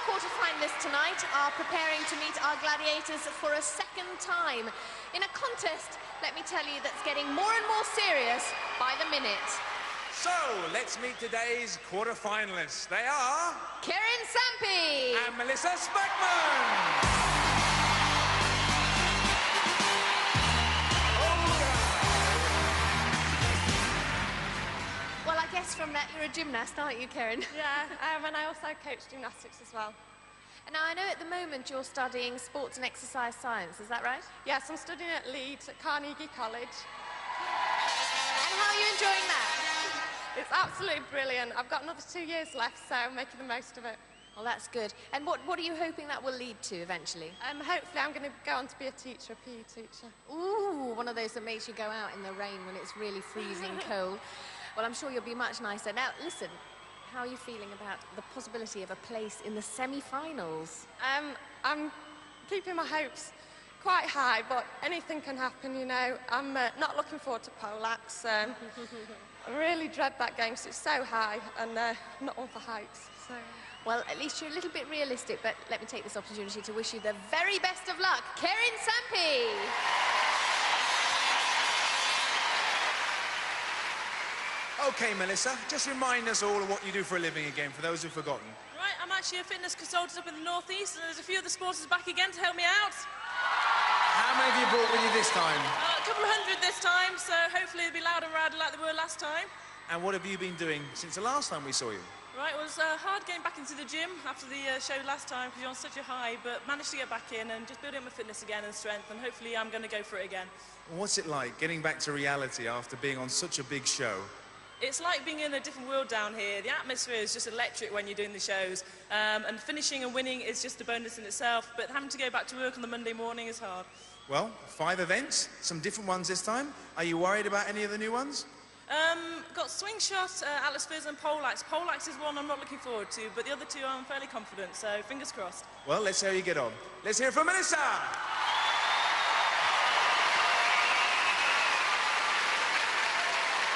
quarter-finalists tonight are preparing to meet our gladiators for a second time in a contest, let me tell you, that's getting more and more serious by the minute. So, let's meet today's quarter-finalists. They are... Kieran Sampy and Melissa Speckman. Well, I guess from that you're a gymnast, aren't you, Kieran? Yeah, and I also coach gymnastics as well. And now, I know at the moment you're studying sports and exercise science, is that right? Yes, I'm studying at Leeds at Carnegie College. And how are you enjoying that? It's absolutely brilliant. I've got another 2 years left, so I'm making the most of it. Well, that's good. And what are you hoping that will lead to eventually? Hopefully I'm going to go on to be a teacher, a PE teacher. Ooh, one of those that makes you go out in the rain when it's really freezing cold. Well, I'm sure you'll be much nicer. Now, listen, how are you feeling about the possibility of a place in the semi-finals? I'm keeping my hopes quite high, but anything can happen, you know. I'm not looking forward to poleaxe. I really dread that game because it's so high and not one for heights. So. Well, at least you're a little bit realistic, but let me take this opportunity to wish you the very best of luck. Kieran Sampy! OK, Melissa, just remind us all of what you do for a living again, for those who've forgotten. Right, I'm actually a fitness consultant up in the northeast, and there's a few of the sporters back again to help me out. How many have you brought with you this time? A couple of hundred this time, so hopefully it'll be loud and rowdy like they were last time. And what have you been doing since the last time we saw you? Right, it was hard getting back into the gym after the show last time because you're on such a high, but managed to get back in and just building up my fitness again and strength, and hopefully I'm going to go for it again. What's it like, getting back to reality after being on such a big show? It's like being in a different world down here. The atmosphere is just electric when you're doing the shows, and finishing and winning is just a bonus in itself, but having to go back to work on the Monday morning is hard. Well, 5 events, some different ones this time. Are you worried about any of the new ones? Got swing shot, Atlas Fizz and poleaxe. Poleaxe is one I'm not looking forward to, but the other two I'm fairly confident, so fingers crossed. Well, let's see how you get on. Let's hear it from Melissa!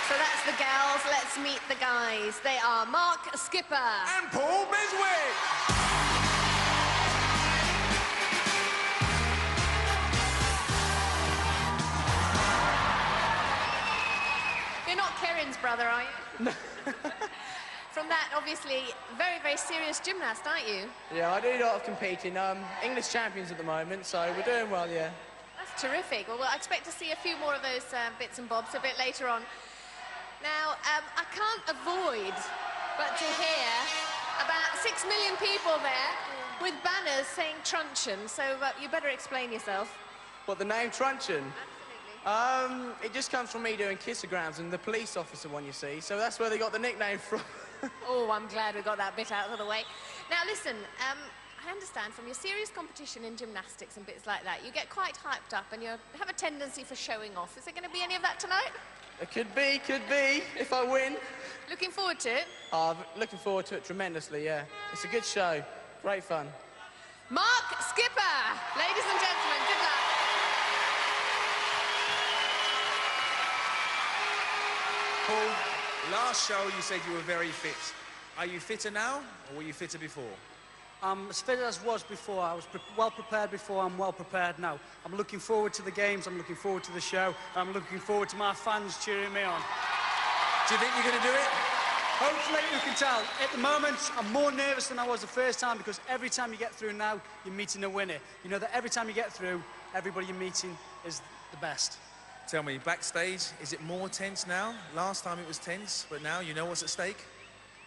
So that's the girls, let's meet the guys. They are Mark Skipper. And Paul Biswick. You're not Kieran's brother, are you? No. From that, obviously, very, very serious gymnast, aren't you? Yeah, I do a lot of competing. English champions at the moment, so we're doing well, yeah. That's terrific. Well, I expect to see a few more of those bits and bobs a bit later on. Now, I can't avoid but to hear about 6 million people there with banners saying truncheon, so you better explain yourself. What, the name truncheon? Absolutely. It just comes from me doing kissograms and the police officer one, you see, so that's where they got the nickname from. Oh, I'm glad we got that bit out of the way. Now, listen, I understand from your serious competition in gymnastics and bits like that, you get quite hyped up and you have a tendency for showing off. Is there going to be any of that tonight? It could be, if I win. Looking forward to it? Oh, looking forward to it tremendously, yeah. It's a good show. Great fun. Mark Skipper! Ladies and gentlemen, good luck. Paul, last show you said you were very fit. Are you fitter now, or were you fitter before? As fit as I was before. I was well prepared before, I'm well prepared now. I'm looking forward to the games, I'm looking forward to the show, I'm looking forward to my fans cheering me on. Do you think you're going to do it? Hopefully, you can tell. At the moment, I'm more nervous than I was the first time because every time you get through now, you're meeting a winner. You know that every time you get through, everybody you're meeting is the best. Tell me, backstage, is it more tense now? Last time it was tense, but now you know what's at stake?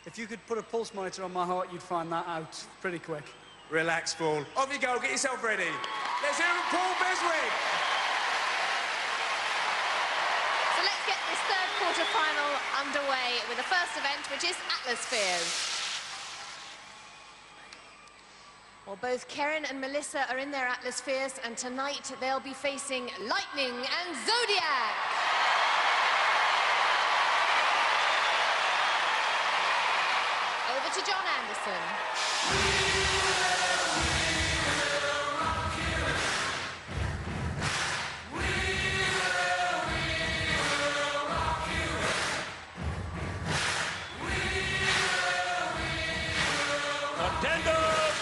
If you could put a pulse monitor on my heart, you'd find that out pretty quick. Relax, Paul. Off you go, get yourself ready. Let's hear it from Paul Biswick. So let's get this third quarter-final underway with the first event, which is Atlas Fizz. Well, both Kieran and Melissa are in their Atlas Fizz, and tonight they'll be facing Lightning and Zodiac. Over to John Anderson. Contenders,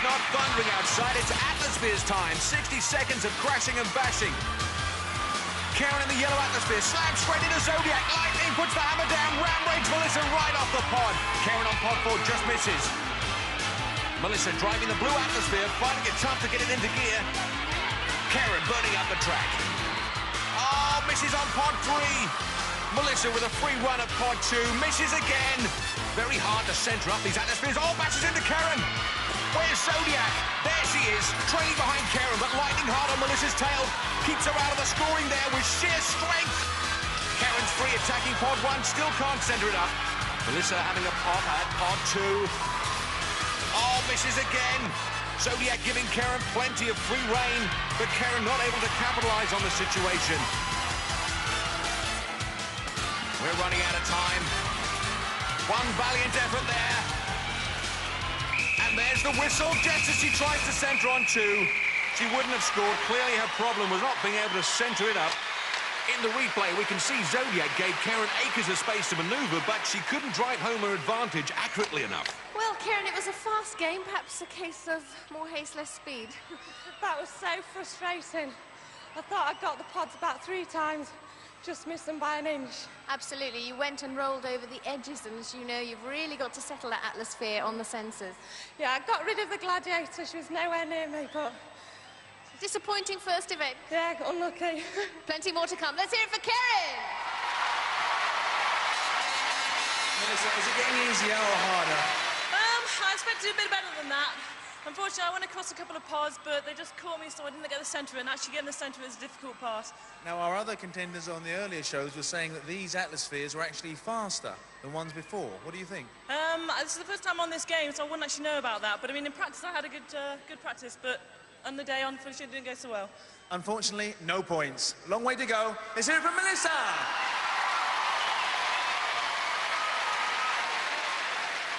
not thundering outside, it's Atmosphere's time. 60 seconds of crashing and bashing. Karen in the yellow Atmosphere slams straight into Zodiac. Lightning puts the hammer down. Ram raids Melissa right off the pod. Karen on pod 4 just misses. Melissa driving the blue Atmosphere, finding it tough to get it into gear. Karen burning up the track. Oh, misses on pod 3. Melissa with a free run at pod 2. Misses again. Very hard to centre up these Atmospheres. Oh, bashes into Karen. Where's Zodiac? There she is, trailing behind Karen, but lightning hard on Melissa's tail. Keeps her out of the scoring there with sheer strength. Karen's free attacking pod 1, still can't centre it up. Melissa having a pop at pod 2. Oh, misses again. Zodiac giving Karen plenty of free rein, but Karen not able to capitalise on the situation. We're running out of time. One valiant effort there. And there's the whistle, just as she tries to centre on 2. She wouldn't have scored. Clearly her problem was not being able to centre it up. In the replay, we can see Zodiac gave Karen acres of space to manoeuvre, but she couldn't drive home her advantage accurately enough. Well, Karen, it was a fast game, perhaps a case of more haste, less speed. That was so frustrating. I thought I got the pods about 3 times, just missed them by an inch. Absolutely, you went and rolled over the edges, and as you know, you've really got to settle that Atmosphere on the sensors. Yeah, I got rid of the Gladiator. She was nowhere near me, but... Disappointing first event. Yeah, unlucky. Plenty more to come. Let's hear it for Karen! Melissa, is it getting easier or harder? I expected a bit better than that. Unfortunately, I went across a couple of pods, but they just caught me, so I didn't get the centre in. Actually, getting the centre is a difficult part. Now, our other contenders on the earlier shows were saying that these Atmospheres were actually faster than ones before. What do you think? This is the first time on this game, so I wouldn't actually know about that. But, I mean, in practice, I had a good practice, but on the day, unfortunately, it didn't go so well. Unfortunately, no points. Long way to go. Let's hear it from Melissa!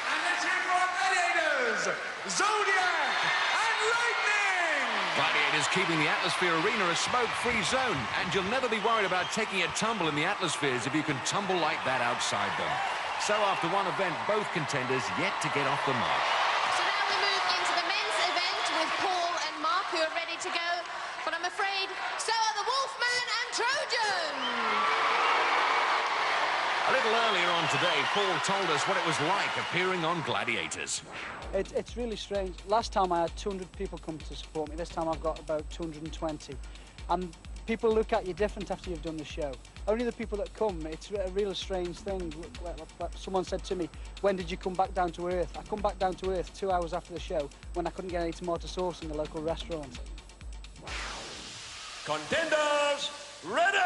And let's hear it for our Gladiators! Zodiac and Lightning! Gladiators keeping the Atmosphere arena a smoke-free zone, and you'll never be worried about taking a tumble in the Atmospheres if you can tumble like that outside them. So after one event, both contenders yet to get off the mark. So now we move into the men's event with Paul and Mark, who are ready to go. But I'm afraid so are the Wolfman and Trojan. A little earlier on today, Paul told us what it was like appearing on Gladiators. It's really strange. Last time I had 200 people come to support me. This time I've got about 220. And people look at you different after you've done the show. Only the people that come, it's a real strange thing. Someone said to me, when did you come back down to earth? I come back down to earth 2 hours after the show when I couldn't get any tomato sauce in the local restaurant. Contenders, ready!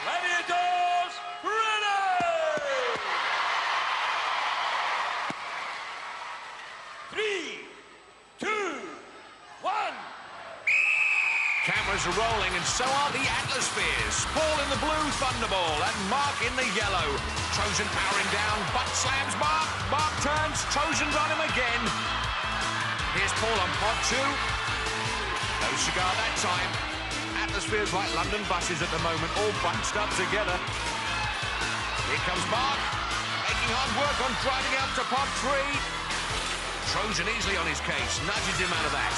Gladiators, ready! 3, 2, 1. Cameras are rolling, and so are the Atmospheres. Paul in the blue Thunderball and Mark in the yellow. Trojan powering down, butt slams Mark. Mark turns, Trojan's on him again. Here's Paul on pod 2. No cigar that time. Atmospheres like London buses at the moment, all bunched up together. Here comes Mark, making hard work on driving out to pod 3. Trojan easily on his case, nudges him out of that.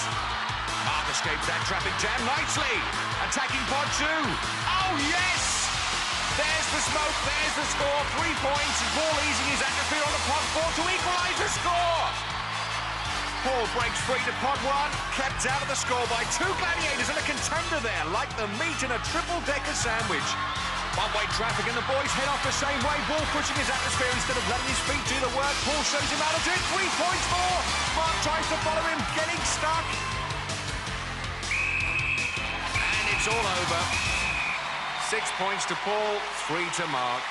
Mark escapes that traffic jam nicely. Attacking pod 2. Oh, yes! There's the smoke, there's the score. 3 points. Paul easing his Atmosphere on the pod 4 to equalise the score. Paul breaks free to pod 1, kept out of the score by 2 Gladiators and a contender there, like the meat in a triple-decker sandwich. One-way traffic and the boys head off the same way. Paul pushing his Atmosphere instead of letting his feet do the work. Paul shows him how to do it. 3 points more. Mark tries to follow him, getting stuck. And it's all over. 6 points to Paul, 3 to Mark.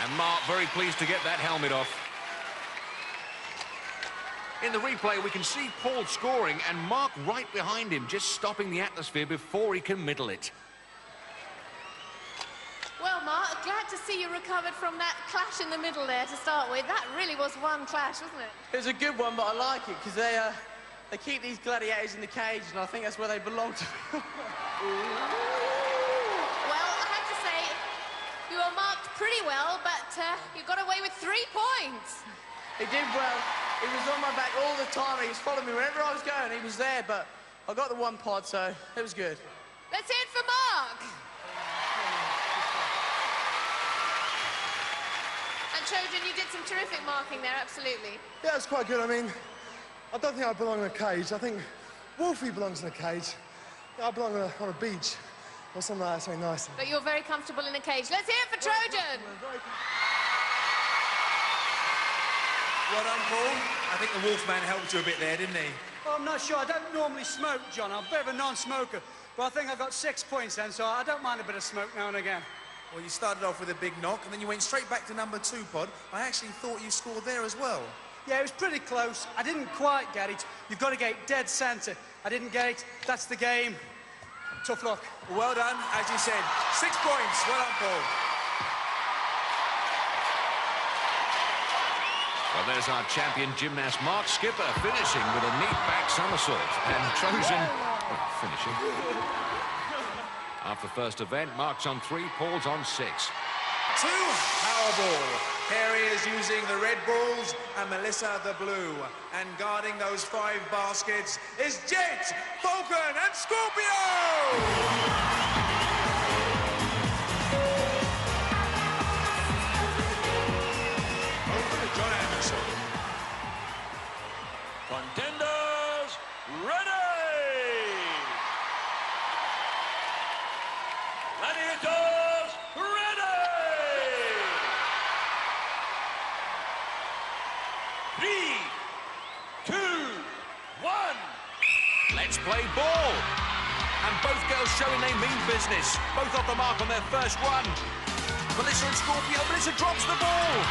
And Mark very pleased to get that helmet off. In the replay, we can see Paul scoring and Mark right behind him, just stopping the Atmosphere before he can middle it. Well, Mark, glad to see you recovered from that clash in the middle there to start with. That really was one clash, wasn't it? It was a good one, but I like it because they keep these gladiators in the cage, and I think that's where they belong to. Well, I have to say, you were Paul marked pretty well, but you got away with 3 points. He did well. He was on my back all the time. He was following me wherever I was going. He was there, but I got the 1 pod, so it was good. Let's hear it for Mark. And Trojan, you did some terrific marking there, absolutely. Yeah, it's quite good. I mean, I don't think I belong in a cage. I think Wolfie belongs in a cage. I belong on a beach or something like that, something nice. But you're very comfortable in a cage. Let's hear it for Trojan. Well done, Paul. I think the Wolfman helped you a bit there, didn't he? Well, I'm not sure. I don't normally smoke, John. I'm a bit of a non-smoker. But I think I got 6 points then, so I don't mind a bit of smoke now and again. Well, you started off with a big knock, and then you went straight back to number 2 pod. I actually thought you scored there as well. Yeah, it was pretty close. I didn't quite get it. You've got to get it dead centre. I didn't get it. That's the game. Tough luck. Well done, as you said. 6 points. Well done, Paul. Well, there's our champion gymnast Mark Skipper finishing with a neat back somersault. And Trojan, well, finishing. After first event, Mark's on 3, Paul's on 6. 2 Powerball. Harry is using the red balls and Melissa the blue. And guarding those 5 baskets is Jet, Falcon and Scorpio! Contenders, ready! Gladiators, ready! 3, 2, 1. Let's play ball. And both girls showing they mean business. Both off the mark on their first run. Melissa and Scorpio. Melissa drops the ball.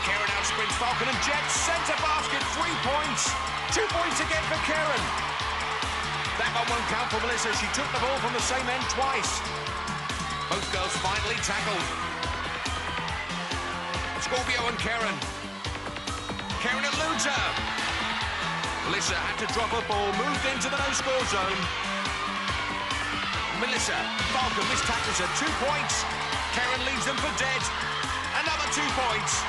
Karen outsprints Falcon and Jet. Centre basket, 3 points. 2 points again for Karen. That one won't count for Melissa. She took the ball from the same end twice. Both girls finally tackled. Scorpio and Karen. Karen eludes her. Melissa had to drop a ball, moved into the no-score zone. Melissa, Falcon mistackles her, 2 points. Karen leaves them for dead. Another 2 points.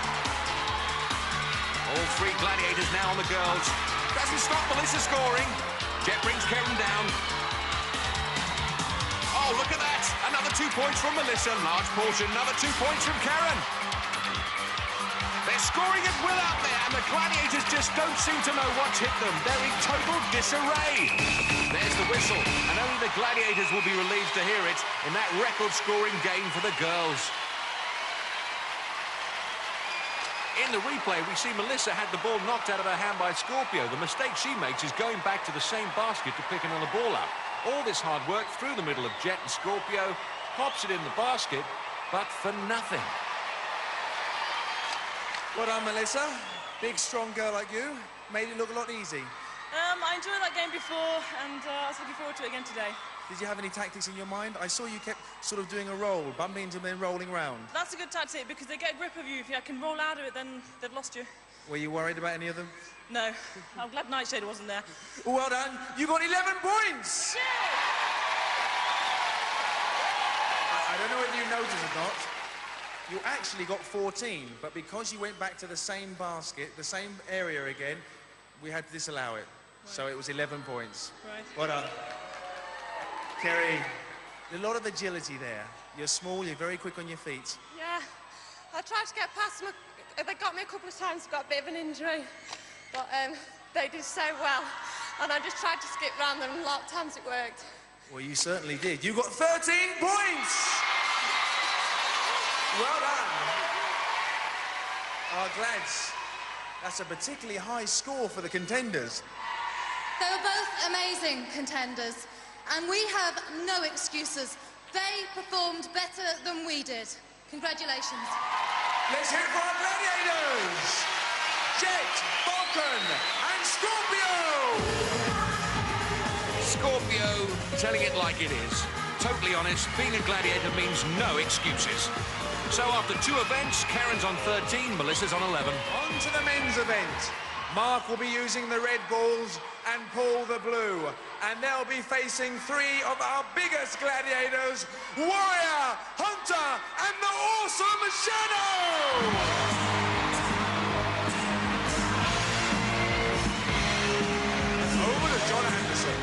All 3 Gladiators now on the girls. Doesn't stop Melissa scoring. Jet brings Karen down. Oh, look at that. Another 2 points from Melissa. Large portion. Another 2 points from Karen. They're scoring at will out there, and the Gladiators just don't seem to know what's hit them. They're in total disarray. There's the whistle, and only the Gladiators will be relieved to hear it in that record-scoring game for the girls. In the replay, we see Melissa had the ball knocked out of her hand by Scorpio. The mistake she makes is going back to the same basket to pick another ball up. All this hard work through the middle of Jet and Scorpio, pops it in the basket, but for nothing. Well done, Melissa. Big, strong girl like you. Made it look a lot easy. I enjoyed that game before, and I was looking forward to it again today. Did you have any tactics in your mind? I saw you kept sort of doing a roll, bumping into them, then rolling round. That's a good tactic, because they get a grip of you. If you can roll out of it, then they've lost you. Were you worried about any of them? No. I'm glad Nightshade wasn't there. Well done. You got 11 points! Yeah. I don't know whether you noticed or not. You actually got 14, but because you went back to the same basket, the same area again, we had to disallow it. Right. So it was 11 points. Right. Well done. Kerry, a lot of agility there. You're small, you're very quick on your feet. Yeah, I tried to get past them. They got me a couple of times, got a bit of an injury. But they did so well. And I just tried to skip round them, and a lot of times it worked. Well, you certainly did. You got 13 points! Well done. Our Glads. That's a particularly high score for the contenders. They were both amazing contenders, and we have no excuses. They performed better than we did. Congratulations. Let's hear it for our Gladiators! Jet, Falcon, and Scorpio! Scorpio telling it like it is. Totally honest, being a Gladiator means no excuses. So after 2 events, Karen's on 13, Melissa's on 11. On to the men's event. Mark will be using the red balls and Paul the blue. And they'll be facing 3 of our biggest Gladiators, Warrior, Hunter, and the awesome Shadow! Over to John Anderson.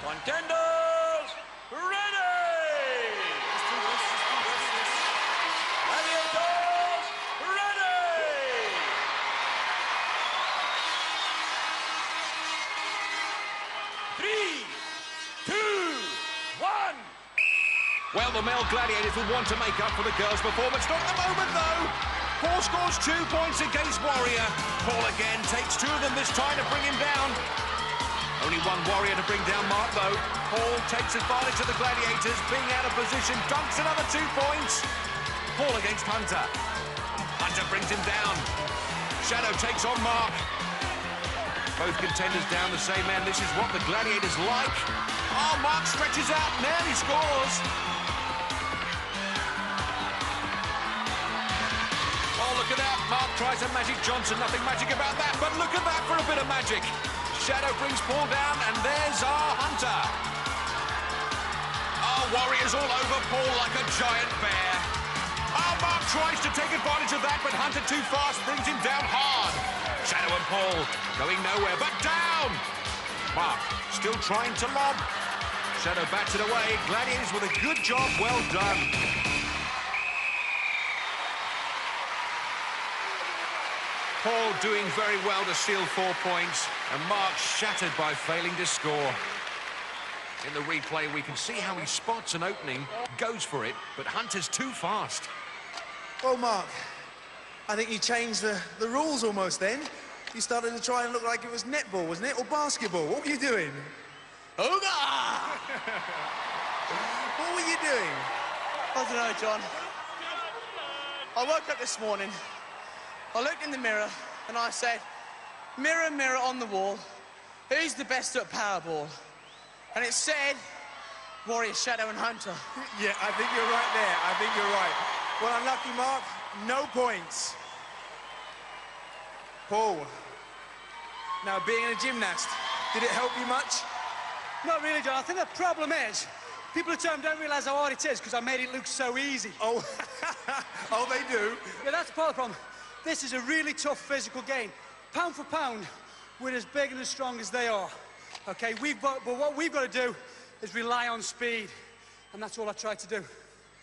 Contenders, ready! Gladiators, ready! Three, two, one. Well, the male gladiators will want to make up for the girls' performance. Not at the moment, though. Paul scores 2 points against Warrior. Paul again takes 2 of them this time to bring him down. Only one Warrior to bring down Mark, though. Paul takes advantage of the gladiators, being out of position, dunks another 2 points. Paul against Hunter. Hunter brings him down. Shadow takes on Mark. Both contenders down the same end. This is what the gladiators like. Oh, Mark stretches out, nearly scores. Oh, look at that. Mark tries a Magic Johnson. Nothing magic about that, but look at that for a bit of magic. Shadow brings Paul down, and there's our Hunter. Oh, Warriors all over Paul like a giant bear. Oh, Mark tries to take advantage of that, but Hunter too fast brings him down hard. Shadow and Paul going nowhere, but down. Mark still trying to lob. Shadow bats it away. Gladiators with a good job, well done. Paul doing very well to steal 4 points, and Mark shattered by failing to score. In the replay, we can see how he spots an opening, goes for it, but Hunter's too fast. Well, Mark, I think you changed the rules almost then. You started to try and look like it was netball, wasn't it? Or basketball. What were you doing? Oga! What were you doing? I don't know, John. I woke up this morning, I looked in the mirror, and I said, mirror, mirror on the wall, who's the best at Powerball? And it said, Warrior, Shadow and Hunter. Yeah, I think you're right there. I think you're right. Well, unlucky, Mark. No points. Paul, now being a gymnast, did it help you much? Not really, John. I think the problem is, people at home don't realise how hard it is because I made it look so easy. Oh, oh, they do. Yeah, that's part of the problem. This is a really tough physical game. Pound for pound, we're as big and as strong as they are. Okay, but what we've got to do is rely on speed, and that's all I tried to do.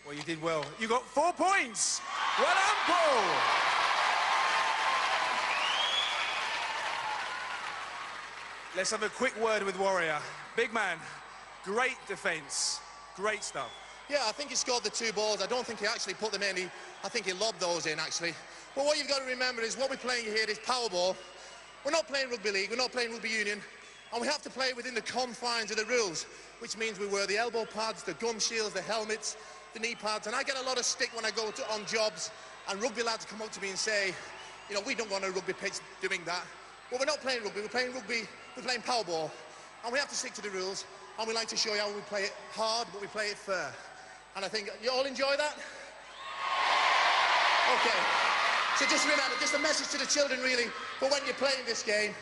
Well, you did well. You got 4 points. Well done, Paul. Let's have a quick word with Warrior. Big man, great defence, great stuff. Yeah, I think he scored the 2 balls. I don't think he actually put them in. I think he lobbed those in, actually. But what you've got to remember is what we're playing here is Powerball. We're not playing Rugby League, we're not playing Rugby Union, and we have to play within the confines of the rules, which means we wear the elbow pads, the gum shields, the helmets, the knee pads, and I get a lot of stick when I go on jobs, and rugby lads come up to me and say, you know, we don't want a rugby pitch doing that. Well, we're not playing rugby, we're playing Powerball, and we have to stick to the rules, and we like to show you how we play it hard, but we play it fair. And I think you all enjoy that? Okay. So just remember, just a message to the children, really, for when you're playing this game,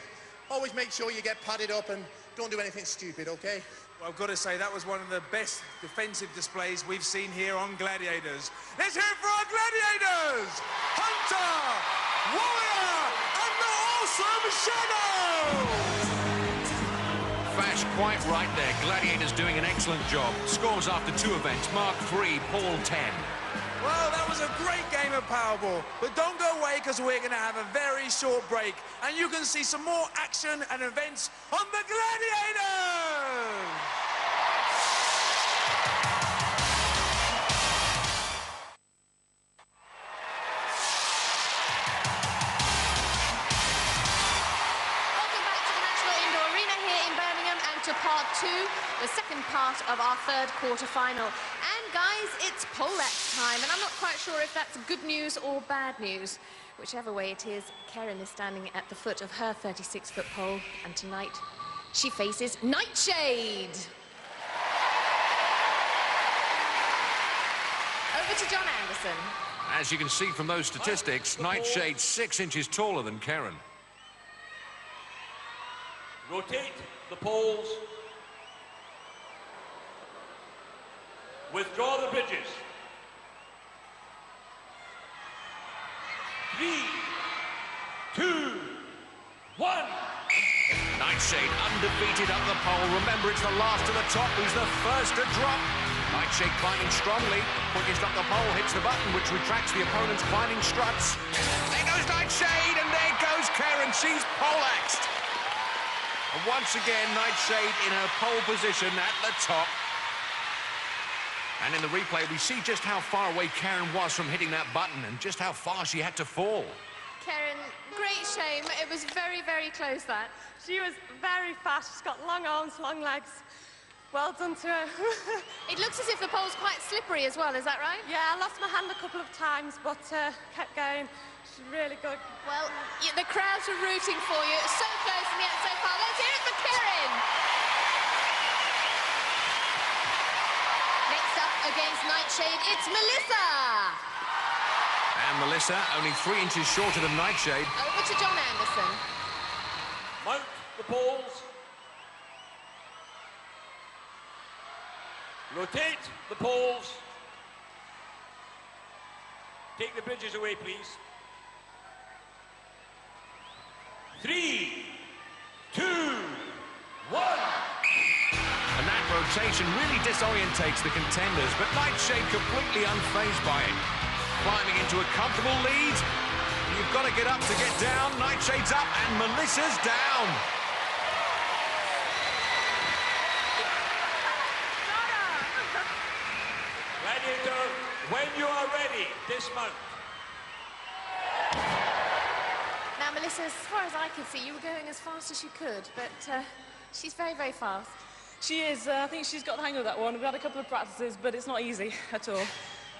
always make sure you get padded up and don't do anything stupid, okay? Well, I've got to say, that was one of the best defensive displays we've seen here on Gladiators. Let's hear it for our Gladiators! Hunter, Warrior, and the awesome Shadow! Fash quite right there. Gladiators doing an excellent job. Scores after 2 events. Mark 3, Paul 10. Well, that was a great game of Powerball. But don't go away, because we're going to have a very short break. And you can see some more action and events on the Gladiators! To part 2, the second part of our third quarter-final. And guys, it's poleaxe time, and I'm not quite sure if that's good news or bad news. Whichever way it is, Karen is standing at the foot of her 36-foot pole, and tonight she faces Nightshade. Over to John Anderson. As you can see from those statistics, Nightshade's 6 inches taller than Karen. Rotate the poles. Withdraw the bridges. 3, 2, 1. Nightshade undefeated up the pole. Remember, it's the last to the top who's the first to drop. Nightshade climbing strongly. Quickest up the pole hits the button, which retracts the opponent's climbing struts. There goes Nightshade, and there goes Karen. She's poleaxed. And once again, Nightshade in her pole position at the top. And in the replay, we see just how far away Karen was from hitting that button and just how far she had to fall. Karen, great shame. It was very, very close, that. She was very fast. She's got long arms, long legs. Well done to her. It looks as if the pole's quite slippery as well, is that right? Yeah, I lost my hand a couple of times, but kept going. She's really good. Well, the crowds are rooting for you. So close and yet so far. Let's hear it for Karen. Next up against Nightshade, it's Melissa. And Melissa, only 3 inches shorter than Nightshade. Over to John Anderson. Mount the poles. Rotate the poles. Take the bridges away, please. 3, 2, 1. And that rotation really disorientates the contenders, but Nightshade completely unfazed by it. Climbing into a comfortable lead. You've got to get up to get down. Nightshade's up and Melissa's down. Gladiator, when you are ready, dismount. Now, Melissa, as far as I can see, you were going as fast as you could, but she's very, very fast. She is. I think she's got the hang of that one. We've had a couple of practices, but it's not easy at all.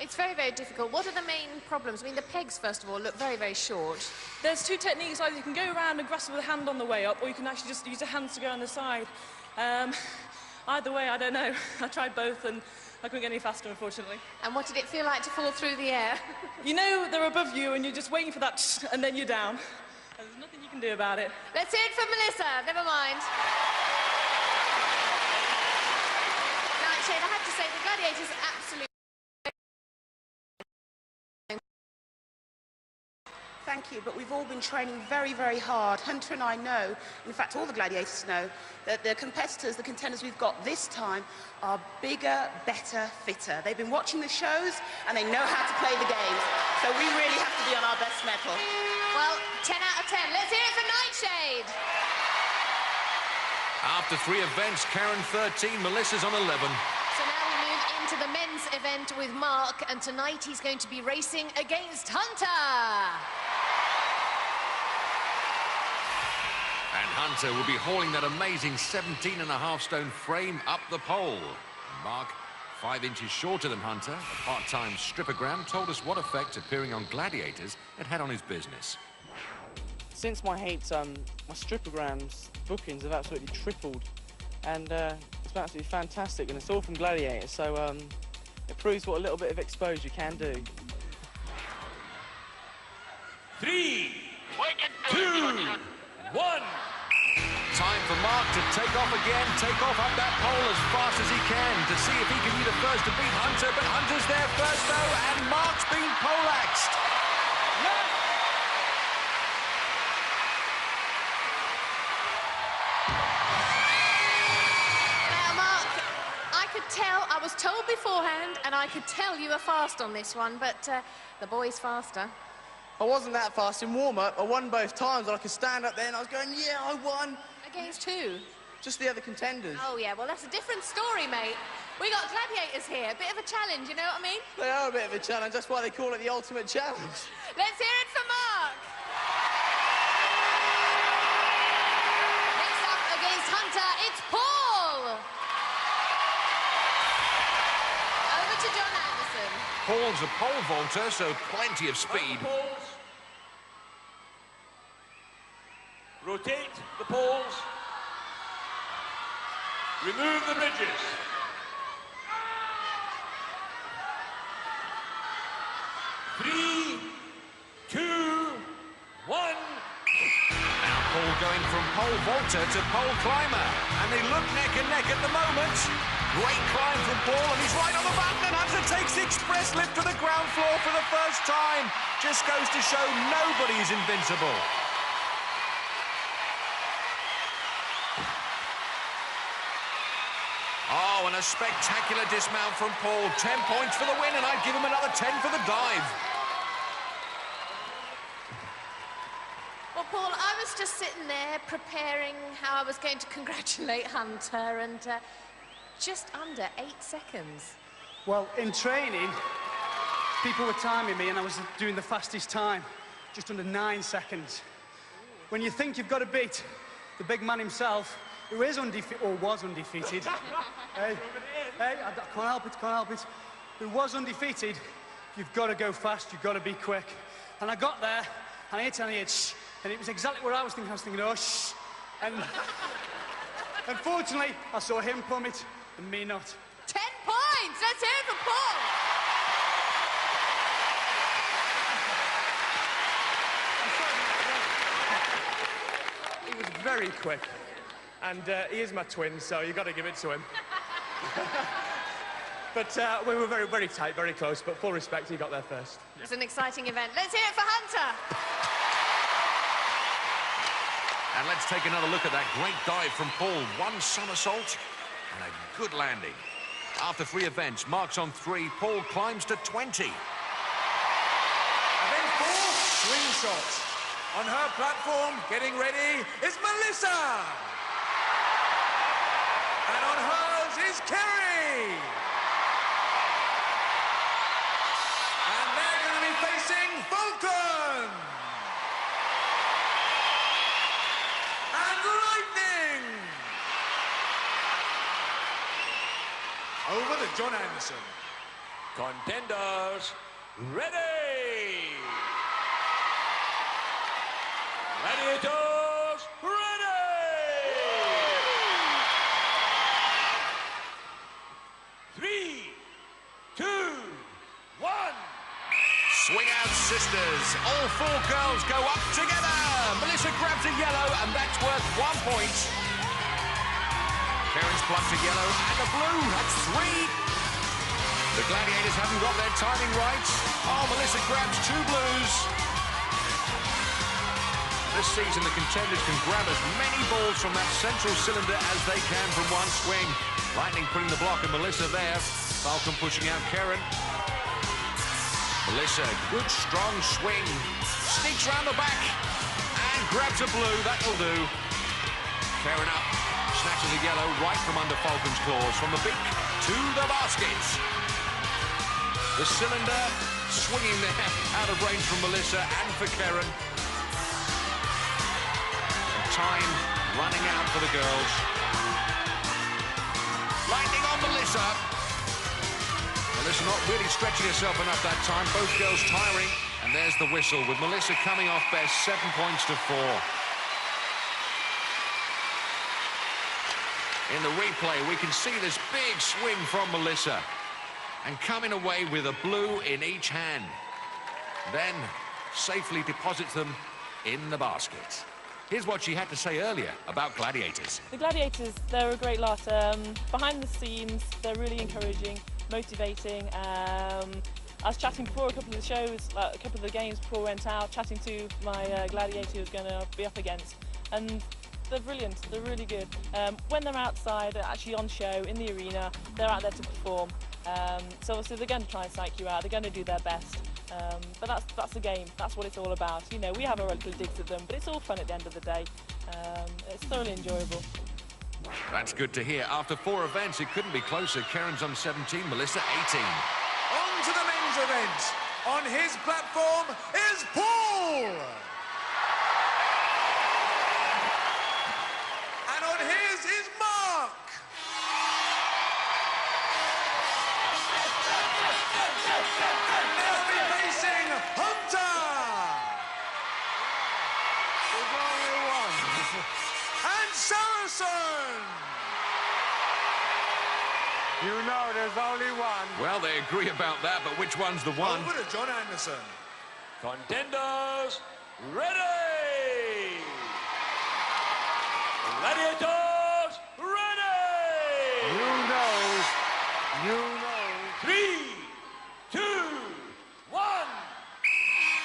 It's very, very difficult. What are the main problems? I mean, the pegs, first of all, look very, very short. There's 2 techniques. Either you can go around and grasp with a hand on the way up, or you can actually just use your hands to go on the side. Either way, I don't know. I tried both, and I couldn't get any faster, unfortunately. And what did it feel like to fall through the air? You know they're above you, and you're just waiting for that, and then you're down. And there's nothing you can do about it. Let's hear it for Melissa. Never mind. Nightshade, I have to say, the Gladiators are absolutely... Thank you, but we've all been training very, very hard. Hunter and I know, in fact, all the Gladiators know, that the competitors, the contenders we've got this time are bigger, better, fitter. They've been watching the shows and they know how to play the games. So we really have to be on our best mettle. Well, 10 out of 10. Let's hear it for Nightshade. After 3 events, Karen 13, Melissa's on 11. So now we move into the men's event with Mark, and tonight he's going to be racing against Hunter. And Hunter will be hauling that amazing 17.5-stone frame up the pole. Mark, 5 inches shorter than Hunter, a part-time strippogram, told us what effect appearing on Gladiators had on his business. Since my hate, my stripograms bookings have absolutely tripled, and it's been absolutely fantastic, and it's all from Gladiators, so it proves what a little bit of exposure can do. 3, 2, 1. Time for Mark to take off again, take off up that pole as fast as he can to see if he can be the first to beat Hunter, but Hunter's there first though, and Mark's been poleaxed. Now, Mark, I could tell, I was told beforehand, and I could tell you were fast on this one, but the boy's faster. I wasn't that fast in warm-up. I won both times, and I could stand up there and I was going, yeah, I won. Against who? Just the other contenders. Oh, yeah, well, that's a different story, mate. We got Gladiators here, a bit of a challenge, you know what I mean? They are a bit of a challenge. That's why they call it the ultimate challenge. Let's hear it for Mark. Next up against Hunter, it's Paul. Over to John Anderson. Paul's a pole vaulter, so plenty of speed. Rotate the poles. Remove the bridges. 3, 2, 1. Now Paul going from pole vaulter to pole climber, and they look neck and neck at the moment. Great climb from Paul, and he's right on the button, and Hunter takes the express lift to the ground floor for the first time. Just goes to show nobody is invincible. Oh, and a spectacular dismount from Paul. 10 points for the win, and I'd give him another 10 for the dive. Well, Paul, I was just sitting there preparing how I was going to congratulate Hunter, and just under 8 seconds. Well, in training, people were timing me, and I was doing the fastest time, just under 9 seconds. When you think you've got to beat the big man himself, who is undefeated, or was undefeated. Hey, I can't help it. Who was undefeated, you've got to go fast, you've got to be quick. And I got there, and I hit, shh, and it was exactly what I was thinking. I was thinking, oh, shh. And unfortunately, I saw him plummet, and me not. 10 points! Let's hear it for Paul! He was very quick. And he is my twin, so you've got to give it to him. But we were very, very tight, very close, but full respect, he got there first. It's an exciting event. Let's hear it for Hunter! And let's take another look at that great dive from Paul. 1 somersault and a good landing. After 3 events, marks on 3, Paul climbs to 20. Event 4, swing shot. On her platform, getting ready, is Melissa. And on hers is Kerry. And they're going to be facing Vulcan. And Lightning. Over to John Anderson. Contenders, ready! Gladiators, ready! Three, 2, 1. Swing out, sisters. All 4 girls go up together. Melissa grabs a yellow, and that's worth 1 point. Karen's plucked a yellow and a blue. That's 3. The Gladiators haven't got their timing right. Oh, Melissa grabs 2 blues. This season, the contenders can grab as many balls from that central cylinder as they can from one swing. Lightning putting the block, and Melissa there. Falcon pushing out Karen. Melissa, good strong swing. Sneaks round the back and grabs a blue. That'll do. Karen up. Snatches a yellow right from under Falcon's claws. From the beak to the basket. The cylinder swinging there out of range from Melissa and for Karen. And time running out for the girls. Lightning on Melissa. Melissa not really stretching herself enough that time. Both girls tiring. And there's the whistle with Melissa coming off best, 7 points to 4. In the replay, we can see this big swing from Melissa. And coming away with a blue in each hand. Then safely deposits them in the basket. Here's what she had to say earlier about Gladiators. The Gladiators, they're a great lot. Behind the scenes, they're really encouraging, motivating. I was chatting before a couple of the shows, like a couple of the games before we went out, chatting to my Gladiator who was going to be up against. And they're brilliant, they're really good. When they're outside, they're actually on show, in the arena, they're out there to perform. So obviously they're going to try and psych you out, they're going to do their best. But that's the game, that's what it's all about. You know, we have our little digs at them, but it's all fun at the end of the day. It's thoroughly enjoyable. That's good to hear. After 4 events, it couldn't be closer. Karen's on 17, Melissa 18. On to the men's event. On his platform is Paul. And on his is Mark. And they'll be facing Hunter. There's only one. And Saracen. You know there's only one. Well, they agree about that, but which one's the one? Over to John Anderson. Contenders, ready! Gladiators, ready! You know You know. 3, 2, 1.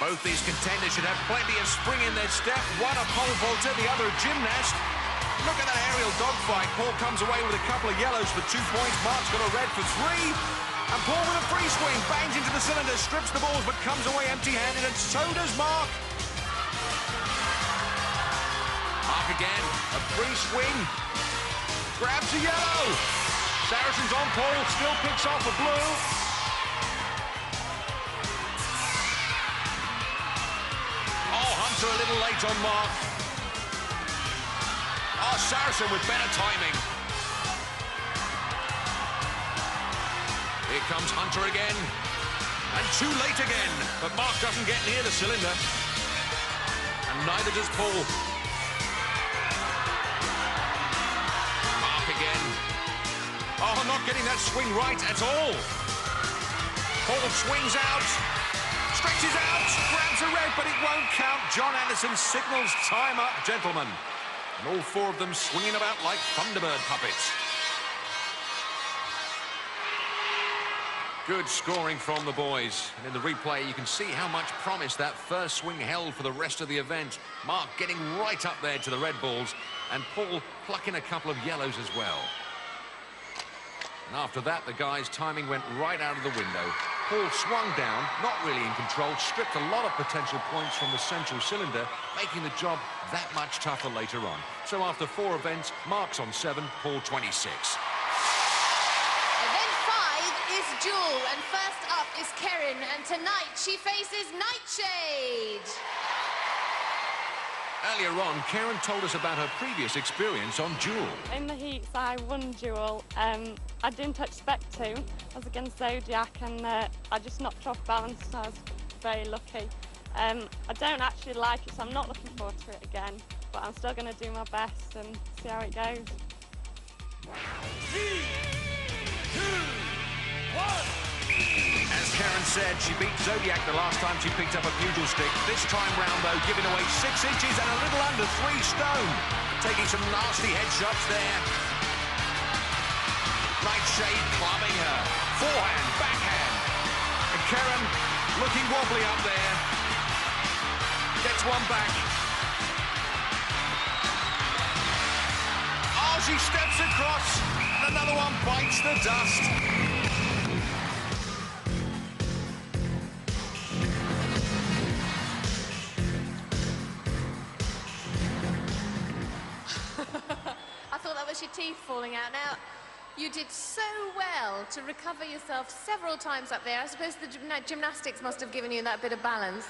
Both these contenders should have plenty of spring in their step. One a pole vaulter, the other a gymnast. Look at that aerial dogfight. Paul comes away with a couple of yellows for 2 points. Mark's got a red for 3. And Paul with a free swing, bangs into the cylinder, strips the balls, but comes away empty-handed, and so does Mark. Mark again, a free swing, grabs a yellow. Saracen's on Paul, still picks off a blue. Oh, Hunter a little late on Mark. Oh, Saracen with better timing. Here comes Hunter again. And too late again. But Mark doesn't get near the cylinder. And neither does Paul. Mark again. Oh, not getting that swing right at all. Paul swings out. Stretches out. Grabs a red, but it won't count. John Anderson signals time up, gentlemen. And all 4 of them swinging about like Thunderbird puppets. Good scoring from the boys. And in the replay, you can see how much promise that first swing held for the rest of the event. Mark getting right up there to the red balls, and Paul plucking a couple of yellows as well. And after that, the guys' timing went right out of the window. Paul swung down, not really in control, stripped a lot of potential points from the central cylinder, making the job that much tougher later on. So after 4 events, Mark's on 7, Paul 26. Jewel, and first up is Kerin, and tonight she faces Nightshade. Earlier on, Kerin told us about her previous experience on Jewel. In the heats, I won Jewel. I didn't expect to. I was against Zodiac, and I just knocked her off balance, so I was very lucky. I don't actually like it, so I'm not looking forward to it again, but I'm still going to do my best and see how it goes. 3, 2, 1. As Kerin said, she beat Zodiac the last time she picked up a pugil stick. This time round, though, giving away 6 inches and a little under 3 stone. Taking some nasty headshots there. Nightshade clubbing her. Forehand, backhand. And Kerin looking wobbly up there. Gets one back. Oh, she steps across. And another one bites the dust. Your teeth falling out. Now, you did so well to recover yourself several times up there. I suppose the gymnastics must have given you that bit of balance.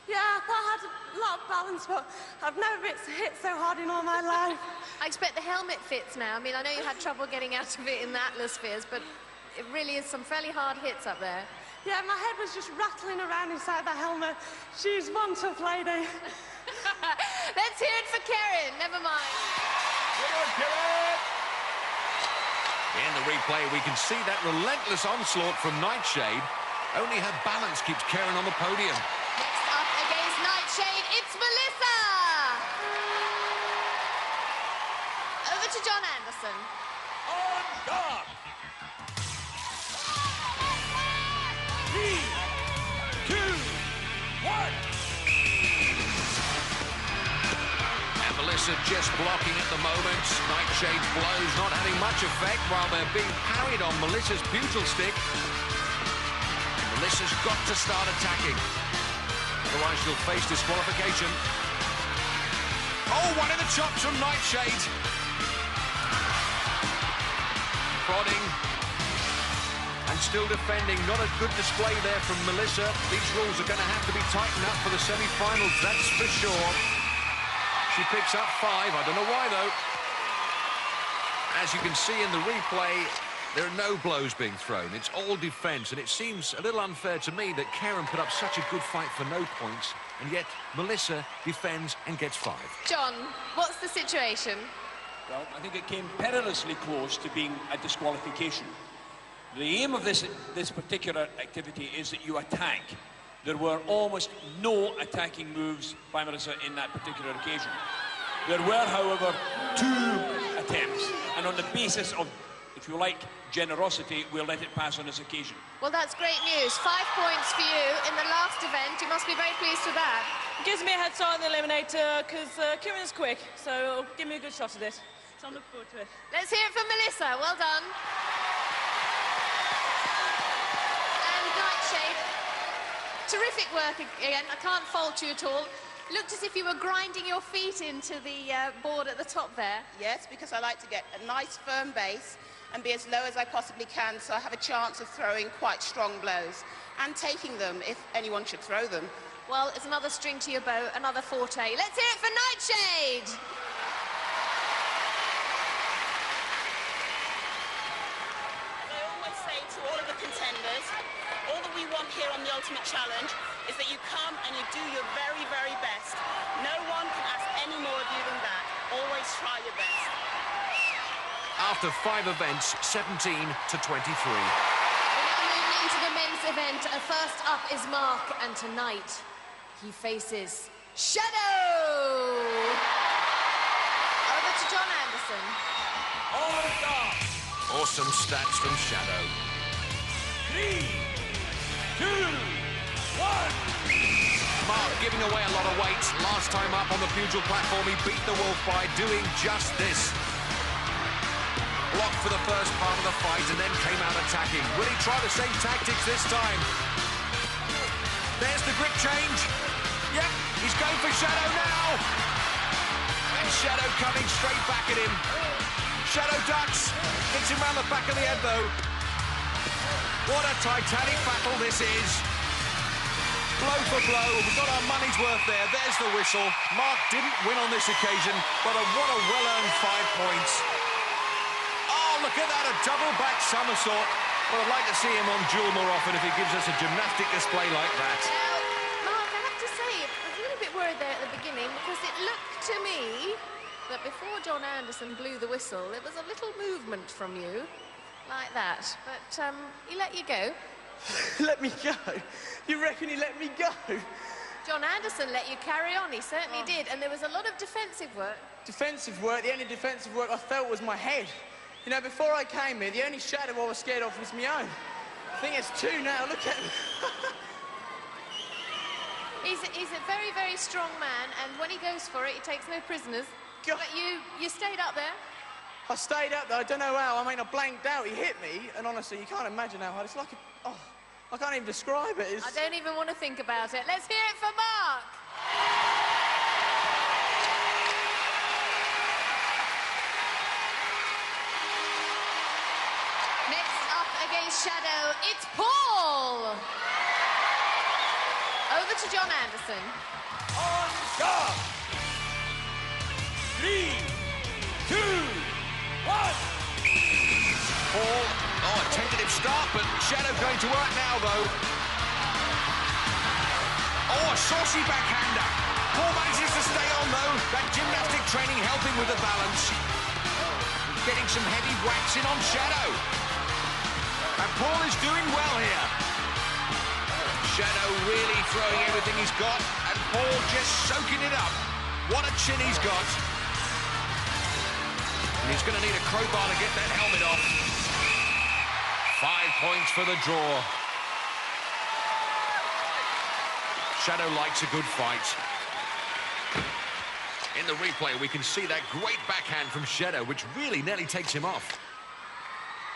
Yeah, I thought I had a lot of balance, but I've never hit so hard in all my life. I expect the helmet fits now. I mean, I know you had trouble getting out of it in the Atlaspheres, but it really is some fairly hard hits up there. Yeah, my head was just rattling around inside that helmet. She's one tough lady. Let's hear it for Kerin. Never mind. In the replay, we can see that relentless onslaught from Nightshade. Only her balance keeps Kerin on the podium. Next up against Nightshade, it's Melissa! Over to John Anderson. On guard! 3, 2, 1. Melissa just blocking at the moment. Nightshade's blows not having much effect while they're being parried on Melissa's pugil stick. Melissa's got to start attacking. Otherwise she'll face disqualification. Oh, one of the chops from Nightshade. Prodding. And still defending. Not a good display there from Melissa. These rules are going to have to be tightened up for the semi-finals, that's for sure. She picks up 5. I don't know why, though. As you can see in the replay, there are no blows being thrown. It's all defence, and it seems a little unfair to me that Kerin put up such a good fight for no points, and yet Melissa defends and gets 5. John, what's the situation? Well, I think it came perilously close to being a disqualification. The aim of this particular activity is that you attack. There were almost no attacking moves by Melissa in that particular occasion. There were, however, 2 attempts, and on the basis of the if you like generosity, we'll let it pass on this occasion. Well, that's great news. 5 points for you in the last event. You must be very pleased with that. It gives me a head start in the Eliminator because Kieran's quick, so it'll give me a good shot at this. So I'm looking forward to it. Let's hear it from Melissa. Well done. And Nightshade, terrific work again. I can't fault you at all. Looked as if you were grinding your feet into the board at the top there. Yes, because I like to get a nice firm base and be as low as I possibly can, so I have a chance of throwing quite strong blows and taking them if anyone should throw them. Well, it's another string to your bow, another forte. Let's hear it for Nightshade. As I always say to all of the contenders, all that we want here on the Ultimate Challenge is that you come and you do your very, very best. No one can ask any more of you than that. Always try your best. After 5 events, 17 to 23. We're now moving into the men's event. First up is Mark, and tonight he faces Shadow. Over to John Anderson. On top. Awesome stats from Shadow. 3, 2, 1. Mark giving away a lot of weight. Last time up on the pugil platform, he beat the Wolf by doing just this. Blocked for the first part of the fight and then came out attacking. Will he try the same tactics this time? There's the grip change. Yep, he's going for Shadow now. And Shadow coming straight back at him. Shadow ducks. Hits him round the back of the head, though. What a titanic battle this is. Blow for blow. We've got our money's worth there. There's the whistle. Mark didn't win on this occasion, but what a well-earned 5 points. Oh, look at that, a double back somersault. Well, I'd like to see him on duel more often if he gives us a gymnastic display like that. Now, Mark, I have to say, I was a little bit worried there at the beginning because it looked to me that before John Anderson blew the whistle, there was a little movement from you, like that. But he let you go. Let me go? You reckon he let me go? John Anderson let you carry on, he certainly did, and there was a lot of defensive work. Defensive work? The only defensive work I felt was my head. You know, before I came here, the only shadow I was scared of was my own. I think it's 2 now, look at him. He's a very, very strong man, and when he goes for it, he takes no prisoners. God. But you stayed up there. I stayed up there, I don't know how. I mean, I blanked out, he hit me, and honestly, you can't imagine how hard. It's like a, oh, I can't even describe it. I don't even want to think about it. Let's hear it for Mark. Next up against Shadow, it's Paul. Over to John Anderson. On guard. 3, 2, 1. Paul, oh, a tentative start, but Shadow going to work now, though. Oh, a saucy backhander. Paul manages to stay on, though. That gymnastic training helping with the balance. Getting some heavy whacks in on Shadow. And Paul is doing well here. Shadow really throwing everything he's got, and Paul just soaking it up. What a chin he's got. And he's going to need a crowbar to get that helmet off. 5 points for the draw. Shadow likes a good fight. In the replay, we can see that great backhand from Shadow, which really nearly takes him off.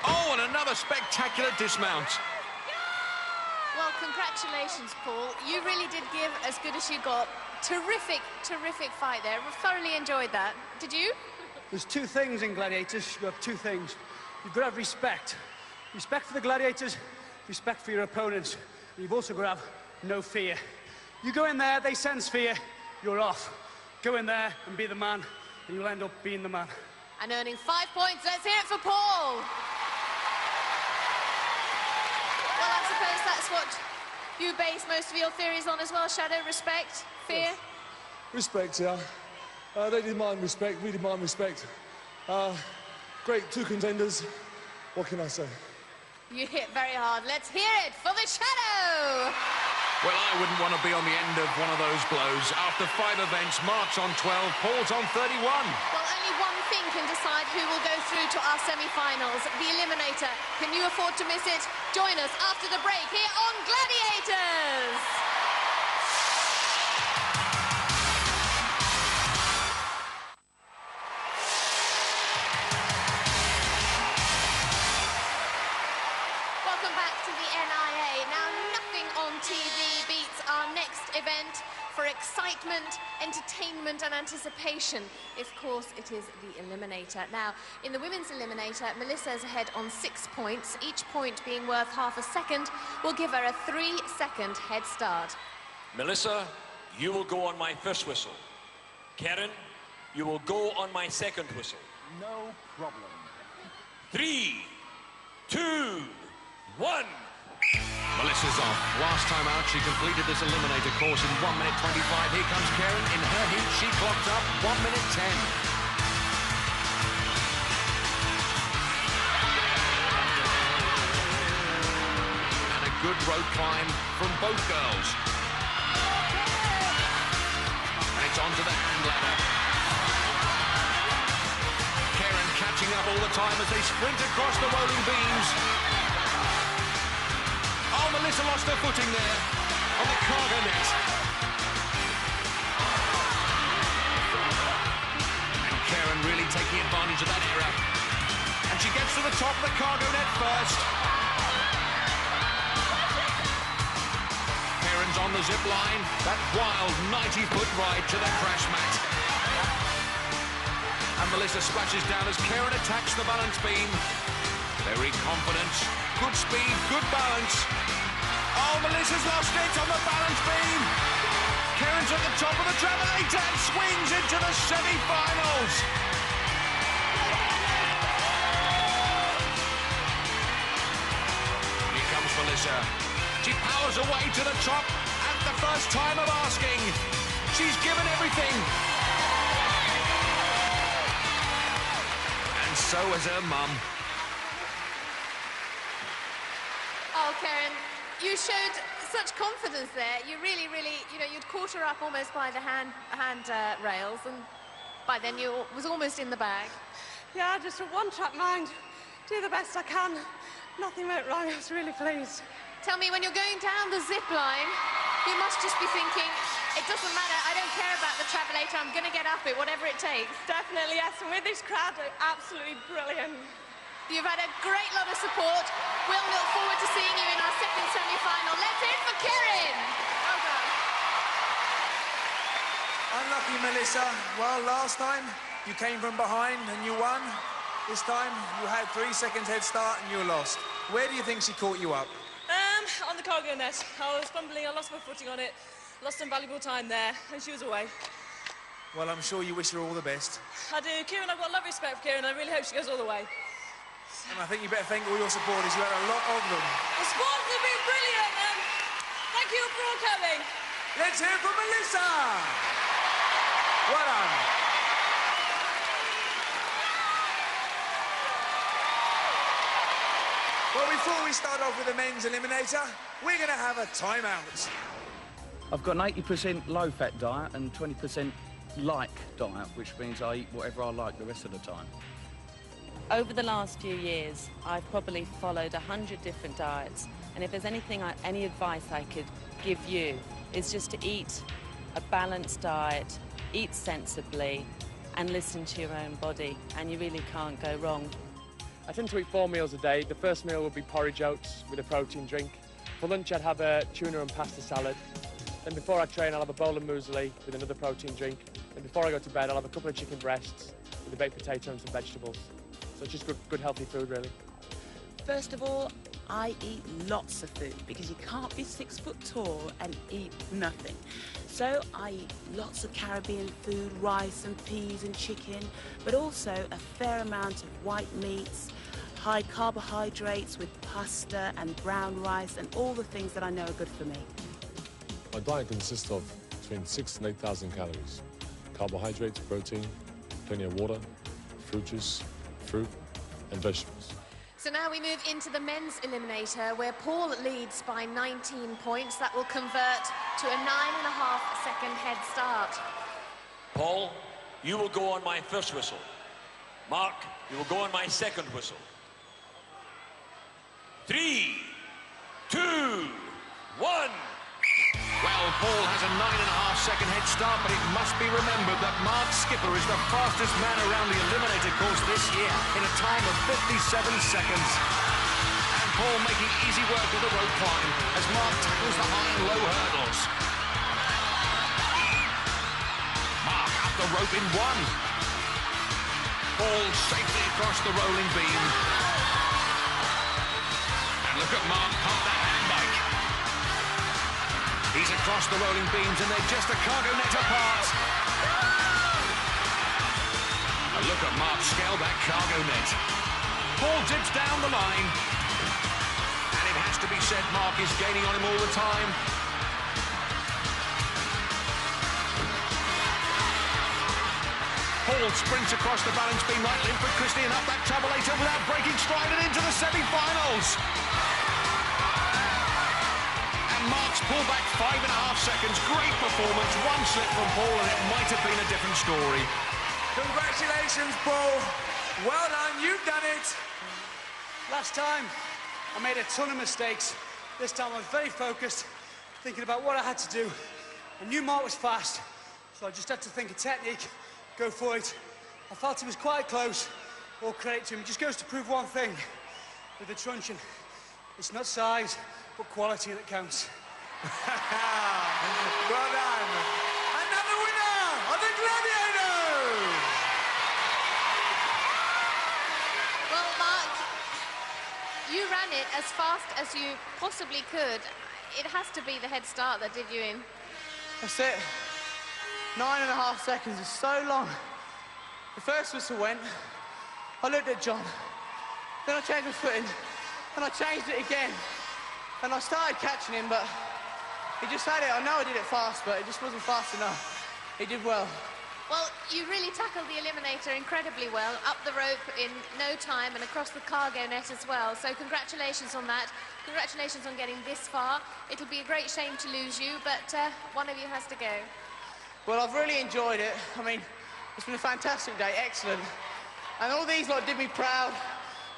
Oh, and another spectacular dismount. Well, congratulations, Paul. You really did give as good as you got. Terrific, terrific fight there. We thoroughly enjoyed that. Did you? There's 2 things in Gladiators. You have 2 things. You've got to have respect. Respect for the Gladiators, respect for your opponents. And you've also got to have no fear. You go in there, they sense fear, you're off. Go in there and be the man, and you'll end up being the man. And earning 5 points. Let's hear it for Paul. Well, I suppose that's what you base most of your theories on as well, Shadow. Respect, fear. Yes. Respect, yeah. They demand respect, we demand respect. Great 2 contenders. What can I say? You hit very hard. Let's hear it for the Shadow. Well, I wouldn't want to be on the end of one of those blows. After 5 events, Mark's on 12, Paul's on 31. Well, only one thing can decide who will go through to our semi-finals, the Eliminator. Can you afford to miss it? Join us after the break here on Gladiators! Welcome back to the NIA. Now, nothing on TV beats our next event for excitement, entertainment and anticipation. Of course, it is the Eliminator. Now, in the women's Eliminator, Melissa is ahead on 6 points. Each point being worth half a second will give her a 3-second head start. Melissa, you will go on my first whistle. Karen, you will go on my second whistle. No problem. 3, 2, 1. Melissa's off. Last time out, she completed this Eliminator course in 1 minute 25. Here comes Karen. In her heat, she clocked up 1 minute 10. And a good road climb from both girls. And it's onto the hand ladder. Karen catching up all the time as they sprint across the rolling beams. Oh, Melissa lost her footing there on the cargo net. And Karen really taking advantage of that error. And she gets to the top of the cargo net first. Karen's on the zip line. That wild 90-foot ride to the crash mat. And Melissa splashes down as Karen attacks the balance beam. Very confident. Good speed, good balance. Oh, Melissa's lost it on the balance beam. Karen's at the top of the travelator and swings into the semi-finals. Here comes Melissa. She powers away to the top at the first time of asking. She's given everything. And so has her mum. Oh, Karen, you showed such confidence there. You really, you know, you'd caught her up almost by the hand rails, and by then you was almost in the bag. Yeah, just a one-track mind. Do the best I can. Nothing went wrong. I was really pleased. Tell me, when you're going down the zip line, you must just be thinking, it doesn't matter, I don't care about the travelator, I'm going to get up it, whatever it takes. Definitely, yes. And with this crowd, they're absolutely brilliant. You've had a great lot of support. We'll look forward to seeing you in our second semi-final. Let's hear it for Karen. Well done. Unlucky, Melissa. Well, last time you came from behind and you won. This time you had 3 seconds head start and you lost. Where do you think she caught you up? On the cargo net. I was fumbling, I lost my footing on it. Lost some valuable time there, and she was away. Well, I'm sure you wish her all the best. I do. Kieran, I've got a lot of respect for Kieran. I really hope she goes all the way. And I think you better thank all your supporters. You had a lot of them. The supporters have been brilliant, and thank you for all coming. Let's hear it from Melissa. Well done. Well, before we start off with the men's eliminator, we're going to have a timeout. I've got an 80% low-fat diet and 20% like diet, which means I eat whatever I like the rest of the time. Over the last few years, I've probably followed 100 different diets, and if there's any advice I could give you, is just to eat a balanced diet, eat sensibly, and listen to your own body, and you really can't go wrong. I tend to eat 4 meals a day. The first meal would be porridge oats with a protein drink. For lunch, I'd have a tuna and pasta salad. Then before I train, I'll have a bowl of muesli with another protein drink. And before I go to bed, I'll have a couple of chicken breasts with a baked potato and some vegetables. So it's just good healthy food, really. First of all, I eat lots of food because you can't be 6 foot tall and eat nothing. So I eat lots of Caribbean food, rice and peas and chicken, but also a fair amount of white meats, high carbohydrates with pasta and brown rice and all the things that I know are good for me. My diet consists of between 6,000 and 8,000 calories. Carbohydrates, protein, plenty of water, fruit juice, fruit and vegetables. So So now we move into the men's eliminator, where Paul leads by 19 points. That will convert to a 9.5-second head start. Paul, you will go on my first whistle. Mark, you will go on my second whistle. 3, 2, 1. Well, Paul has a 9.5-second head start, but it must be remembered that Mark Skipper is the fastest man around the eliminator course this year in a time of 57 seconds. And Paul making easy work of the rope climb as Mark tackles the high and low hurdles. Mark up the rope in one. Paul safely across the rolling beam. And look at Mark pump that handbike. He's across the rolling beams and they're just a cargo net apart. And look at Mark scale that cargo net. Paul dips down the line. And it has to be said, Mark is gaining on him all the time. Paul sprints across the balance beam right in for Christie and up that tabulator without breaking stride and into the semi-finals. Mark's pulled back 5.5 seconds. Great performance. One slip from Paul and it might have been a different story. Congratulations, Paul. Well done. You've done it. Last time, I made a ton of mistakes. This time I was very focused, thinking about what I had to do. I knew Mark was fast, so I just had to think of technique, go for it. I felt he was quite close. All credit to him. It just goes to prove one thing. With the truncheon, it's not size, but quality that counts. Well done. Another winner of the Gladiators! Well, Mark, you ran it as fast as you possibly could. It has to be the head start that did you in. That's it. 9.5 seconds is so long. The first whistle went, I looked at John, then I changed my footing, and I changed it again. And I started catching him, but he just had it. I know I did it fast, but it just wasn't fast enough. He did well. Well, you really tackled the eliminator incredibly well, up the rope in no time and across the cargo net as well. So congratulations on that. Congratulations on getting this far. It'll be a great shame to lose you, but one of you has to go. Well, I've really enjoyed it. I mean, it's been a fantastic day, excellent. And all these lot did me proud.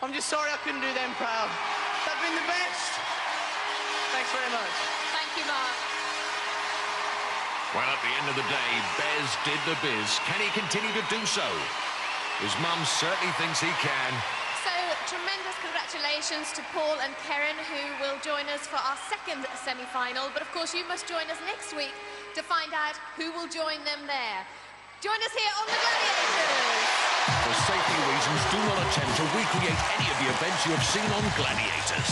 I'm just sorry I couldn't do them proud. They've been the best. Thanks very much. Thank you, Mark. Well, at the end of the day, Bez did the biz. Can he continue to do so? His mum certainly thinks he can. So, tremendous congratulations to Paul and Karen, who will join us for our second semi-final. But, of course, you must join us next week to find out who will join them there. Join us here on the Gladiators! For safety reasons, do not attempt to recreate any of the events you have seen on Gladiators.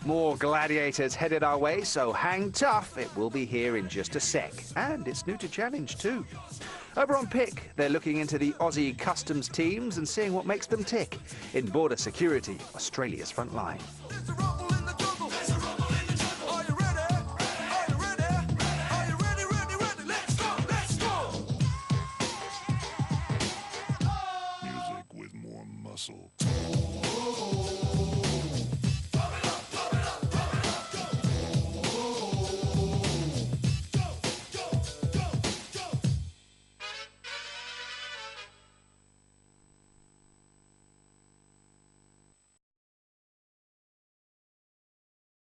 More Gladiators headed our way, so hang tough. It will be here in just a sec. And it's new to Challenge too. Over on Pick, they're looking into the Aussie customs teams and seeing what makes them tick. In Border Security, Australia's front line.